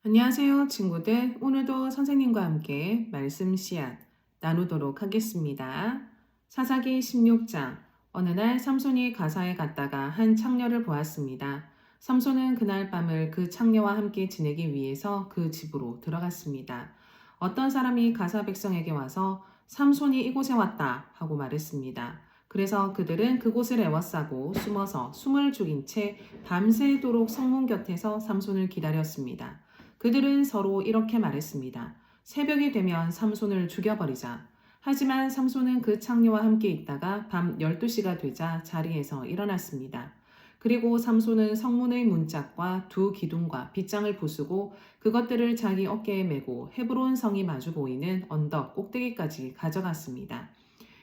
안녕하세요, 친구들. 오늘도 선생님과 함께 말씀 씨앗 나누도록 하겠습니다. 사사기 16장. 어느 날 삼손이 가사에 갔다가 한 창녀를 보았습니다. 삼손은 그날 밤을 그 창녀와 함께 지내기 위해서 그 집으로 들어갔습니다. 어떤 사람이 가사 백성에게 와서 삼손이 이곳에 왔다 하고 말했습니다. 그래서 그들은 그곳을 에워싸고 숨어서 숨을 죽인 채 밤새도록 성문 곁에서 삼손을 기다렸습니다. 그들은 서로 이렇게 말했습니다. 새벽이 되면 삼손을 죽여버리자. 하지만 삼손은 그 창녀와 함께 있다가 밤 12시가 되자 자리에서 일어났습니다. 그리고 삼손은 성문의 문짝과 두 기둥과 빗장을 부수고 그것들을 자기 어깨에 메고 헤브론 성이 마주 보이는 언덕 꼭대기까지 가져갔습니다.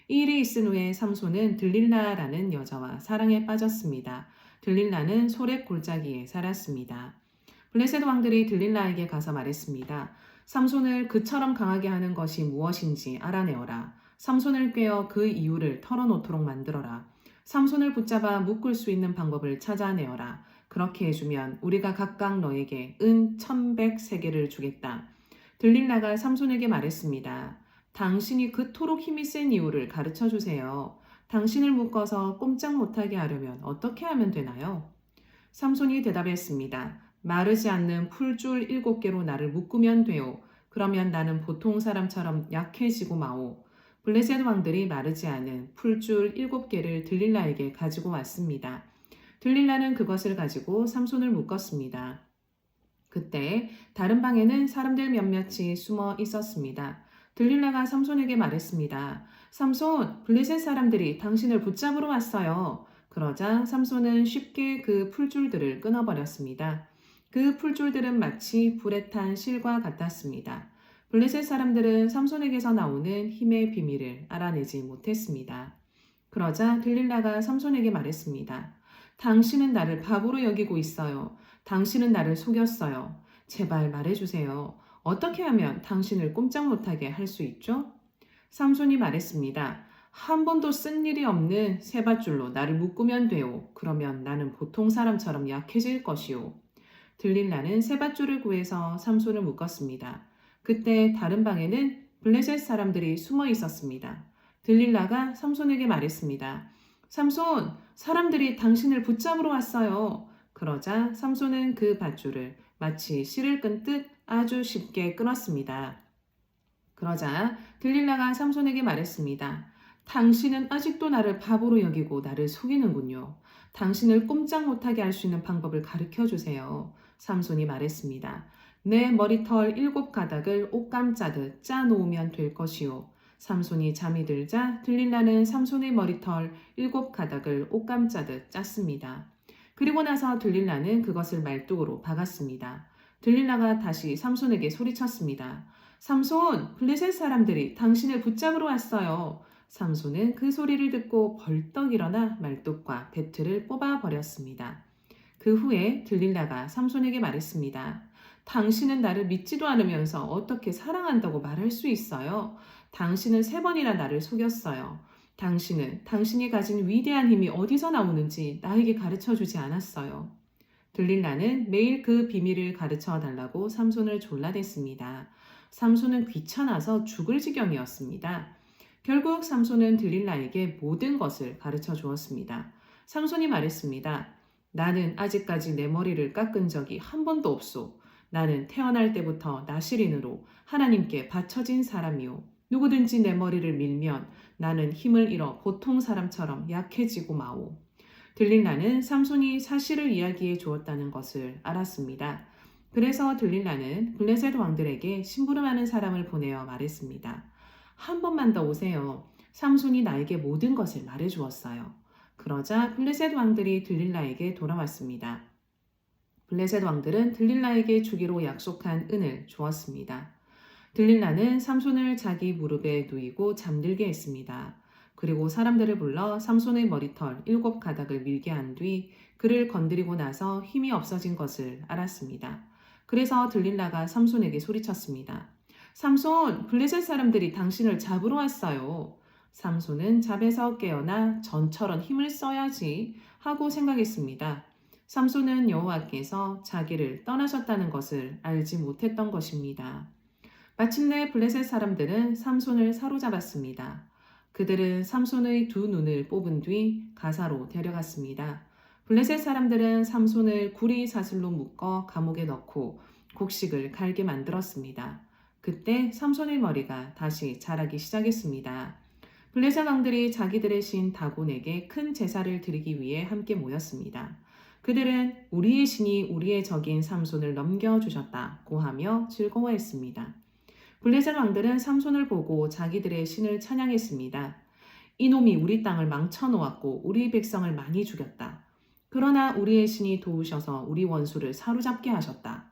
이 일이 있은 후에 삼손은 들릴라라는 여자와 사랑에 빠졌습니다. 들릴라는 소렙 골짜기에 살았습니다. 블레셋 왕들이 들릴라에게 가서 말했습니다. 삼손을 그처럼 강하게 하는 것이 무엇인지 알아내어라. 삼손을 꿰어 그 이유를 털어놓도록 만들어라. 삼손을 붙잡아 묶을 수 있는 방법을 찾아내어라. 그렇게 해주면 우리가 각각 너에게 은 1100세겔을 주겠다. 들릴라가 삼손에게 말했습니다. 당신이 그토록 힘이 센 이유를 가르쳐 주세요. 당신을 묶어서 꼼짝 못하게 하려면 어떻게 하면 되나요? 삼손이 대답했습니다. 마르지 않는 풀줄 7개로 나를 묶으면 돼요. 그러면 나는 보통 사람처럼 약해지고 마오. 블레셋 왕들이 마르지 않은 풀줄 7개를 들릴라에게 가지고 왔습니다. 들릴라는 그것을 가지고 삼손을 묶었습니다. 그때 다른 방에는 사람들 몇몇이 숨어 있었습니다. 들릴라가 삼손에게 말했습니다. 삼손, 블레셋 사람들이 당신을 붙잡으러 왔어요. 그러자 삼손은 쉽게 그 풀줄들을 끊어버렸습니다. 그 풀줄들은 마치 불에 탄 실과 같았습니다. 블레셋 사람들은 삼손에게서 나오는 힘의 비밀을 알아내지 못했습니다. 그러자 들릴라가 삼손에게 말했습니다. 당신은 나를 바보로 여기고 있어요. 당신은 나를 속였어요. 제발 말해주세요. 어떻게 하면 당신을 꼼짝 못하게 할 수 있죠? 삼손이 말했습니다. 한 번도 쓴 일이 없는 세밧줄로 나를 묶으면 돼요. 그러면 나는 보통 사람처럼 약해질 것이요. 들릴라는 세밧줄을 구해서 삼손을 묶었습니다. 그때 다른 방에는 블레셋 사람들이 숨어 있었습니다. 들릴라가 삼손에게 말했습니다. 삼손, 사람들이 당신을 붙잡으러 왔어요. 그러자 삼손은 그 밧줄을 마치 실을 끈듯 아주 쉽게 끊었습니다. 그러자 들릴라가 삼손에게 말했습니다. 당신은 아직도 나를 바보로 여기고 나를 속이는군요. 당신을 꼼짝 못하게 할 수 있는 방법을 가르쳐 주세요. 삼손이 말했습니다. 내 머리털 7가닥을 옷감 짜듯 짜놓으면 될 것이요. 삼손이 잠이 들자 들릴라는 삼손의 머리털 7가닥을 옷감 짜듯 짰습니다. 그리고 나서 들릴라는 그것을 말뚝으로 박았습니다. 들릴라가 다시 삼손에게 소리쳤습니다. 삼손, 블레셋 사람들이 당신을 붙잡으러 왔어요. 삼손은 그 소리를 듣고 벌떡 일어나 말뚝과 배틀을 뽑아버렸습니다. 그 후에 들릴라가 삼손에게 말했습니다. 당신은 나를 믿지도 않으면서 어떻게 사랑한다고 말할 수 있어요? 당신은 3번이나 나를 속였어요. 당신은 당신이 가진 위대한 힘이 어디서 나오는지 나에게 가르쳐 주지 않았어요. 들릴라는 매일 그 비밀을 가르쳐 달라고 삼손을 졸라댔습니다. 삼손은 귀찮아서 죽을 지경이었습니다. 결국 삼손은 들릴라에게 모든 것을 가르쳐 주었습니다. 삼손이 말했습니다. 나는 아직까지 내 머리를 깎은 적이 한 번도 없소. 나는 태어날 때부터 나시린으로 하나님께 바쳐진 사람이요. 누구든지 내 머리를 밀면 나는 힘을 잃어 보통 사람처럼 약해지고 마오. 들릴라는 삼손이 사실을 이야기해 주었다는 것을 알았습니다. 그래서 들릴라는 블레셋 왕들에게 심부름하는 사람을 보내어 말했습니다. 한 번만 더 오세요. 삼손이 나에게 모든 것을 말해 주었어요. 그러자 블레셋 왕들이 들릴라에게 돌아왔습니다. 블레셋 왕들은 들릴라에게 주기로 약속한 은을 주었습니다. 들릴라는 삼손을 자기 무릎에 누이고 잠들게 했습니다. 그리고 사람들을 불러 삼손의 머리털 7가닥을 밀게 한 뒤 그를 건드리고 나서 힘이 없어진 것을 알았습니다. 그래서 들릴라가 삼손에게 소리쳤습니다. 삼손, 블레셋 사람들이 당신을 잡으러 왔어요. 삼손은 잠에서 깨어나 전처럼 힘을 써야지 하고 생각했습니다. 삼손은 여호와께서 자기를 떠나셨다는 것을 알지 못했던 것입니다. 마침내 블레셋 사람들은 삼손을 사로잡았습니다. 그들은 삼손의 두 눈을 뽑은 뒤 가사로 데려갔습니다. 블레셋 사람들은 삼손을 구리 사슬로 묶어 감옥에 넣고 곡식을 갈게 만들었습니다. 그때 삼손의 머리가 다시 자라기 시작했습니다. 블레셋 왕들이 자기들의 신 다곤에게 큰 제사를 드리기 위해 함께 모였습니다. 그들은 우리의 신이 우리의 적인 삼손을 넘겨주셨다고 하며 즐거워했습니다. 블레셋 왕들은 삼손을 보고 자기들의 신을 찬양했습니다. 이놈이 우리 땅을 망쳐놓았고 우리 백성을 많이 죽였다. 그러나 우리의 신이 도우셔서 우리 원수를 사로잡게 하셨다.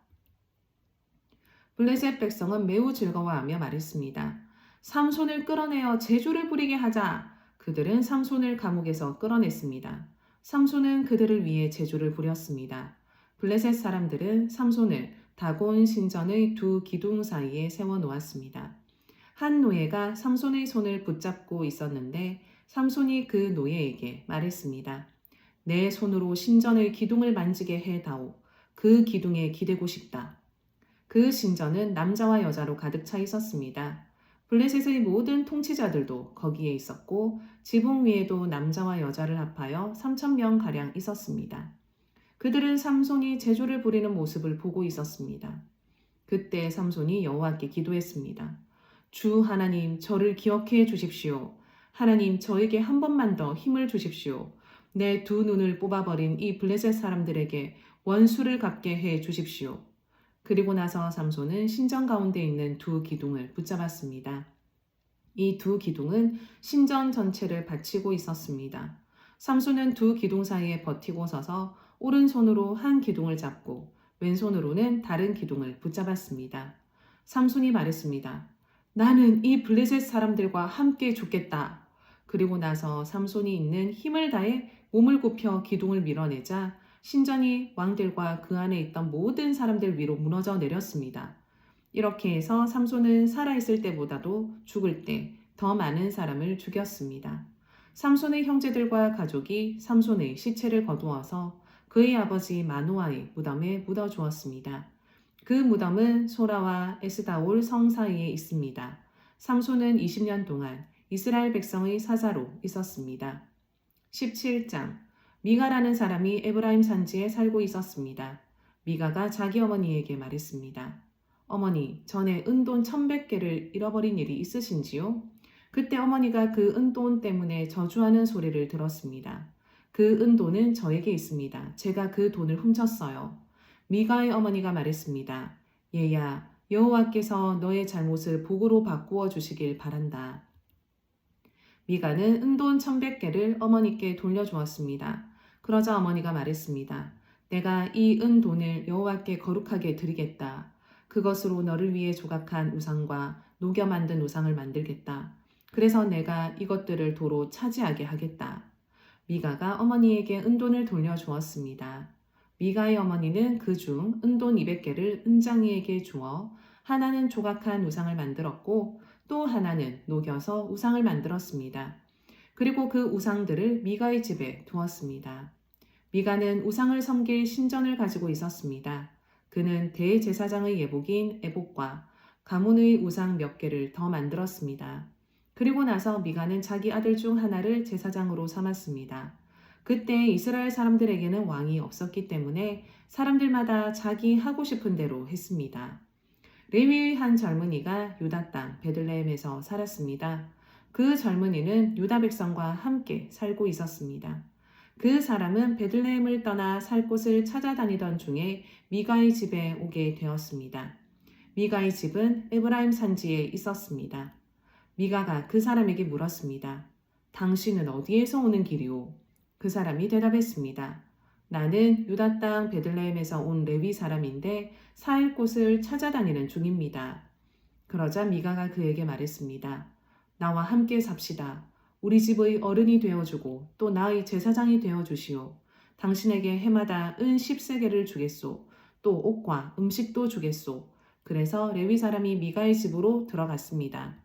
블레셋 백성은 매우 즐거워하며 말했습니다. 삼손을 끌어내어 제주를 부리게 하자. 그들은 삼손을 감옥에서 끌어냈습니다. 삼손은 그들을 위해 제주를 부렸습니다. 블레셋 사람들은 삼손을 다곤 신전의 두 기둥 사이에 세워놓았습니다. 한 노예가 삼손의 손을 붙잡고 있었는데 삼손이 그 노예에게 말했습니다. 내 손으로 신전의 기둥을 만지게 해다오. 그 기둥에 기대고 싶다. 그 신전은 남자와 여자로 가득 차 있었습니다. 블레셋의 모든 통치자들도 거기에 있었고 지붕 위에도 남자와 여자를 합하여 3,000명가량 있었습니다. 그들은 삼손이 제주를 부리는 모습을 보고 있었습니다. 그때 삼손이 여호와께 기도했습니다. 주 하나님, 저를 기억해 주십시오. 하나님, 저에게 한 번만 더 힘을 주십시오. 내 두 눈을 뽑아버린 이 블레셋 사람들에게 원수를 갚게 해 주십시오. 그리고 나서 삼손은 신전 가운데 있는 두 기둥을 붙잡았습니다. 이 두 기둥은 신전 전체를 받치고 있었습니다. 삼손은 두 기둥 사이에 버티고 서서 오른손으로 한 기둥을 잡고 왼손으로는 다른 기둥을 붙잡았습니다. 삼손이 말했습니다. 나는 이 블레셋 사람들과 함께 죽겠다. 그리고 나서 삼손이 있는 힘을 다해 몸을 굽혀 기둥을 밀어내자 신전이 왕들과 그 안에 있던 모든 사람들 위로 무너져 내렸습니다. 이렇게 해서 삼손은 살아있을 때보다도 죽을 때 더 많은 사람을 죽였습니다. 삼손의 형제들과 가족이 삼손의 시체를 거두어서 그의 아버지 마노아의 무덤에 묻어주었습니다. 그 무덤은 소라와 에스다올 성 사이에 있습니다. 삼손은 20년 동안 이스라엘 백성의 사사로 있었습니다. 17장 미가라는 사람이 에브라임 산지에 살고 있었습니다. 미가가 자기 어머니에게 말했습니다. 어머니, 전에 은돈 1,100개를 잃어버린 일이 있으신지요? 그때 어머니가 그 은돈 때문에 저주하는 소리를 들었습니다. 그 은돈은 저에게 있습니다. 제가 그 돈을 훔쳤어요. 미가의 어머니가 말했습니다. 얘야, 여호와께서 너의 잘못을 복으로 바꾸어 주시길 바란다. 미가는 은돈 1,100개를 어머니께 돌려주었습니다. 그러자 어머니가 말했습니다. 내가 이 은돈을 여호와께 거룩하게 드리겠다. 그것으로 너를 위해 조각한 우상과 녹여 만든 우상을 만들겠다. 그래서 내가 이것들을 도로 차지하게 하겠다. 미가가 어머니에게 은돈을 돌려주었습니다. 미가의 어머니는 그중 은돈 200개를 은장이에게 주어 하나는 조각한 우상을 만들었고 또 하나는 녹여서 우상을 만들었습니다. 그리고 그 우상들을 미가의 집에 두었습니다. 미가는 우상을 섬길 신전을 가지고 있었습니다. 그는 대제사장의 예복인 에복과 가문의 우상 몇 개를 더 만들었습니다. 그리고 나서 미가는 자기 아들 중 하나를 제사장으로 삼았습니다. 그때 이스라엘 사람들에게는 왕이 없었기 때문에 사람들마다 자기 하고 싶은 대로 했습니다. 레위의 한 젊은이가 유다 땅 베들레헴에서 살았습니다. 그 젊은이는 유다 백성과 함께 살고 있었습니다. 그 사람은 베들레헴을 떠나 살 곳을 찾아다니던 중에 미가의 집에 오게 되었습니다. 미가의 집은 에브라임 산지에 있었습니다. 미가가 그 사람에게 물었습니다. 당신은 어디에서 오는 길이오? 그 사람이 대답했습니다. 나는 유다 땅 베들레헴에서 온 레위 사람인데 살 곳을 찾아다니는 중입니다. 그러자 미가가 그에게 말했습니다. 나와 함께 삽시다. 우리 집의 어른이 되어주고 또 나의 제사장이 되어주시오. 당신에게 해마다 은 10세겔을 주겠소. 또 옷과 음식도 주겠소. 그래서 레위 사람이 미가의 집으로 들어갔습니다.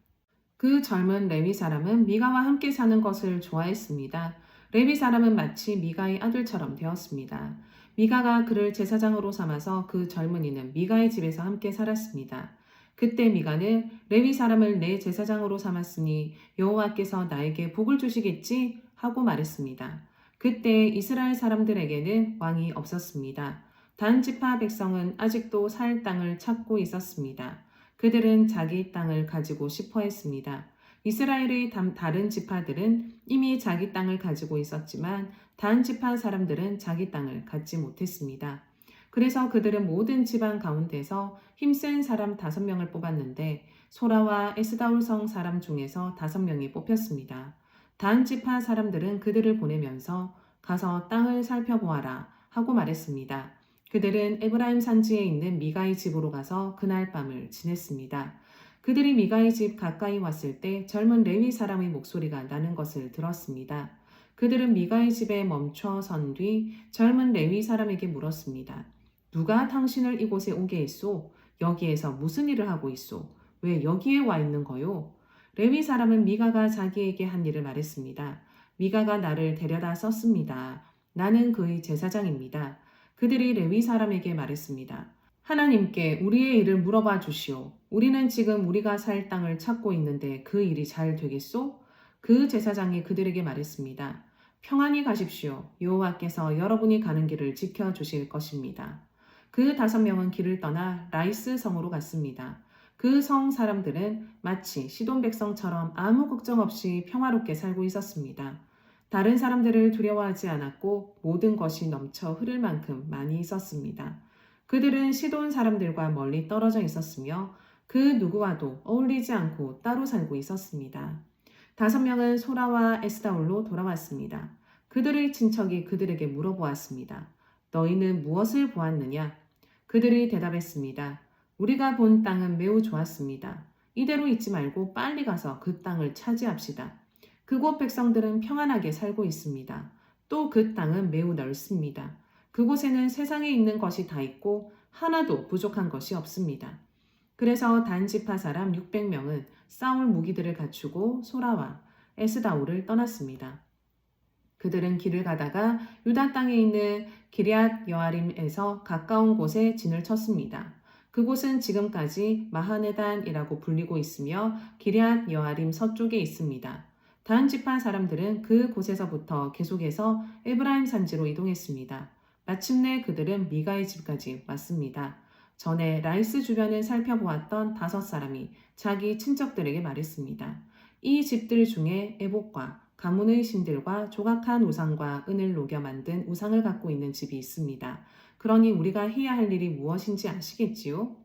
그 젊은 레위 사람은 미가와 함께 사는 것을 좋아했습니다. 레위 사람은 마치 미가의 아들처럼 되었습니다. 미가가 그를 제사장으로 삼아서 그 젊은이는 미가의 집에서 함께 살았습니다. 그때 미가는 레위 사람을 내 제사장으로 삼았으니 여호와께서 나에게 복을 주시겠지 하고 말했습니다. 그때 이스라엘 사람들에게는 왕이 없었습니다. 단 지파 백성은 아직도 살 땅을 찾고 있었습니다. 그들은 자기 땅을 가지고 싶어 했습니다. 이스라엘의 다른 지파들은 이미 자기 땅을 가지고 있었지만 단 지파 사람들은 자기 땅을 갖지 못했습니다. 그래서 그들은 모든 지방 가운데서 힘센 사람 5명을 뽑았는데 소라와 에스다올 성 사람 중에서 5명이 뽑혔습니다. 단 지파 사람들은 그들을 보내면서 가서 땅을 살펴보아라 하고 말했습니다. 그들은 에브라임 산지에 있는 미가의 집으로 가서 그날 밤을 지냈습니다. 그들이 미가의 집 가까이 왔을 때 젊은 레위 사람의 목소리가 나는 것을 들었습니다. 그들은 미가의 집에 멈춰 선 뒤 젊은 레위 사람에게 물었습니다. 누가 당신을 이곳에 오게 했소? 여기에서 무슨 일을 하고 있소? 왜 여기에 와 있는 거요? 레위 사람은 미가가 자기에게 한 일을 말했습니다. 미가가 나를 데려다 썼습니다. 나는 그의 제사장입니다. 그들이 레위 사람에게 말했습니다. 하나님께 우리의 일을 물어봐 주시오. 우리는 지금 우리가 살 땅을 찾고 있는데 그 일이 잘 되겠소? 그 제사장이 그들에게 말했습니다. 평안히 가십시오. 여호와께서 여러분이 가는 길을 지켜주실 것입니다. 그 5명은 길을 떠나 라이스 성으로 갔습니다. 그 성 사람들은 마치 시돈 백성처럼 아무 걱정 없이 평화롭게 살고 있었습니다. 다른 사람들을 두려워하지 않았고 모든 것이 넘쳐 흐를 만큼 많이 있었습니다. 그들은 시돈 사람들과 멀리 떨어져 있었으며 그 누구와도 어울리지 않고 따로 살고 있었습니다. 5명은 소라와 에스다올로 돌아왔습니다. 그들의 친척이 그들에게 물어보았습니다. 너희는 무엇을 보았느냐? 그들이 대답했습니다. 우리가 본 땅은 매우 좋았습니다. 이대로 있지 말고 빨리 가서 그 땅을 차지합시다. 그곳 백성들은 평안하게 살고 있습니다. 또 그 땅은 매우 넓습니다. 그곳에는 세상에 있는 것이 다 있고 하나도 부족한 것이 없습니다. 그래서 단 지파 사람 600명은 싸울 무기들을 갖추고 소라와 에스다올을 떠났습니다. 그들은 길을 가다가 유다 땅에 있는 기럇 여아림에서 가까운 곳에 진을 쳤습니다. 그곳은 지금까지 마하네단이라고 불리고 있으며 기럇 여아림 서쪽에 있습니다. 단 지파 사람들은 그 곳에서부터 계속해서 에브라임 산지로 이동했습니다. 마침내 그들은 미가의 집까지 왔습니다. 전에 라이스 주변을 살펴보았던 5사람이 자기 친척들에게 말했습니다. 이 집들 중에 에봇과 가문의 신들과 조각한 우상과 은을 녹여 만든 우상을 갖고 있는 집이 있습니다. 그러니 우리가 해야 할 일이 무엇인지 아시겠지요?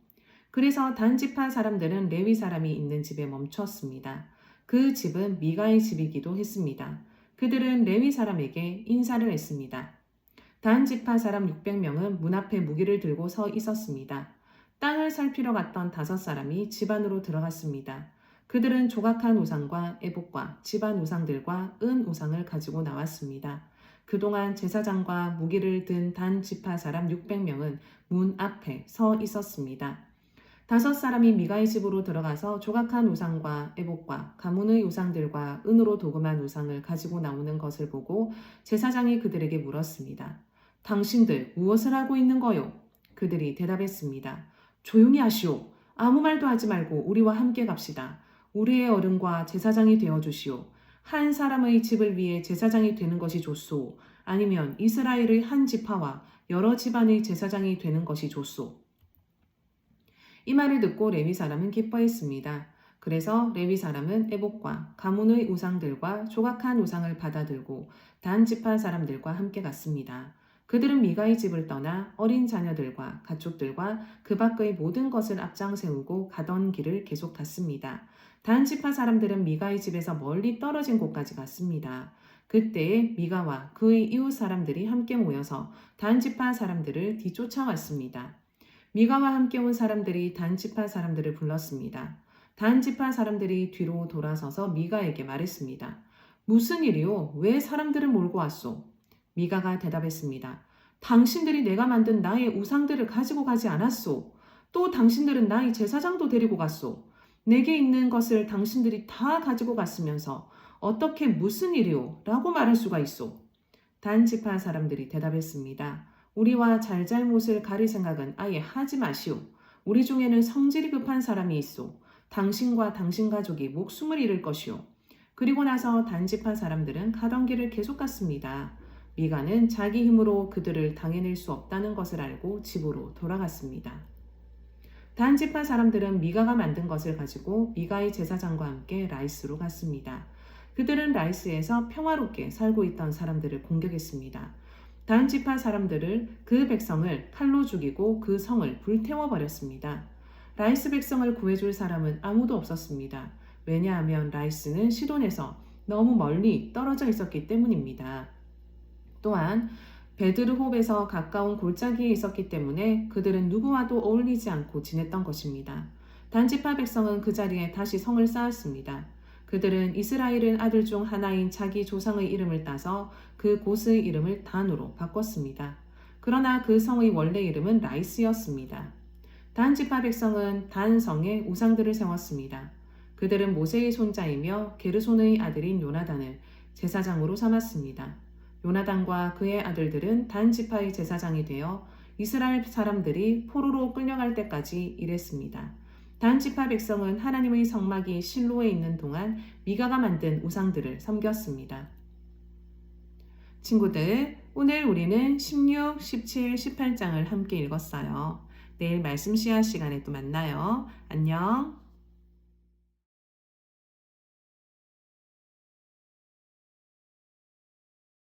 그래서 단 지파 사람들은 레위 사람이 있는 집에 멈췄습니다. 그 집은 미가의 집이기도 했습니다. 그들은 레위 사람에게 인사를 했습니다. 단 지파 사람 600명은 문 앞에 무기를 들고 서 있었습니다. 땅을 살피러 갔던 5사람이 집 안으로 들어갔습니다. 그들은 조각한 우상과 에봇과 집안 우상들과 은 우상을 가지고 나왔습니다. 그동안 제사장과 무기를 든 단 지파 사람 600명은 문 앞에 서 있었습니다. 5사람이 미가의 집으로 들어가서 조각한 우상과 에봇과 가문의 우상들과 은으로 도금한 우상을 가지고 나오는 것을 보고 제사장이 그들에게 물었습니다. 당신들 무엇을 하고 있는 거요? 그들이 대답했습니다. 조용히 하시오. 아무 말도 하지 말고 우리와 함께 갑시다. 우리의 어른과 제사장이 되어주시오. 한 사람의 집을 위해 제사장이 되는 것이 좋소. 아니면 이스라엘의 한 지파와 여러 집안의 제사장이 되는 것이 좋소. 이 말을 듣고 레위 사람은 기뻐했습니다. 그래서 레위 사람은 에봇과 가문의 우상들과 조각한 우상을 받아들고 단 지파 사람들과 함께 갔습니다. 그들은 미가의 집을 떠나 어린 자녀들과 가축들과 그 밖의 모든 것을 앞장 세우고 가던 길을 계속 갔습니다. 단 지파 사람들은 미가의 집에서 멀리 떨어진 곳까지 갔습니다. 그때에 미가와 그의 이웃 사람들이 함께 모여서 단 지파 사람들을 뒤쫓아왔습니다. 미가와 함께 온 사람들이 단 지파 사람들을 불렀습니다. 단 지파 사람들이 뒤로 돌아서서 미가에게 말했습니다. 무슨 일이요? 왜 사람들을 몰고 왔소? 미가가 대답했습니다. 당신들이 내가 만든 나의 우상들을 가지고 가지 않았소. 또 당신들은 나의 제사장도 데리고 갔소. 내게 있는 것을 당신들이 다 가지고 갔으면서 어떻게 무슨 일이요? 라고 말할 수가 있소. 단 지파 사람들이 대답했습니다. 우리와 잘잘못을 가릴 생각은 아예 하지 마시오. 우리 중에는 성질이 급한 사람이 있소. 당신과 당신 가족이 목숨을 잃을 것이오. 그리고 나서 단지파 사람들은 가던 길을 계속 갔습니다. 미가는 자기 힘으로 그들을 당해낼 수 없다는 것을 알고 집으로 돌아갔습니다. 단지파 사람들은 미가가 만든 것을 가지고 미가의 제사장과 함께 라이스로 갔습니다. 그들은 라이스에서 평화롭게 살고 있던 사람들을 공격했습니다. 단지파 사람들을 그 백성을 칼로 죽이고 그 성을 불태워 버렸습니다. 라이스 백성을 구해줄 사람은 아무도 없었습니다. 왜냐하면 라이스는 시돈에서 너무 멀리 떨어져 있었기 때문입니다. 또한 베드르홉에서 가까운 골짜기에 있었기 때문에 그들은 누구와도 어울리지 않고 지냈던 것입니다. 단지파 백성은 그 자리에 다시 성을 쌓았습니다. 그들은 이스라엘은 아들 중 하나인 자기 조상의 이름을 따서 그 곳의 이름을 단으로 바꿨습니다. 그러나 그 성의 원래 이름은 라이스였습니다. 단지파 백성은 단성에 우상들을 세웠습니다. 그들은 모세의 손자이며 게르손의 아들인 요나단을 제사장으로 삼았습니다. 요나단과 그의 아들들은 단지파의 제사장이 되어 이스라엘 사람들이 포로로 끌려갈 때까지 일했습니다. 단지파 백성은 하나님의 성막이 실로에 있는 동안 미가가 만든 우상들을 섬겼습니다. 친구들, 오늘 우리는 16, 17, 18장을 함께 읽었어요. 내일 말씀 씨앗 시간에 또 만나요. 안녕.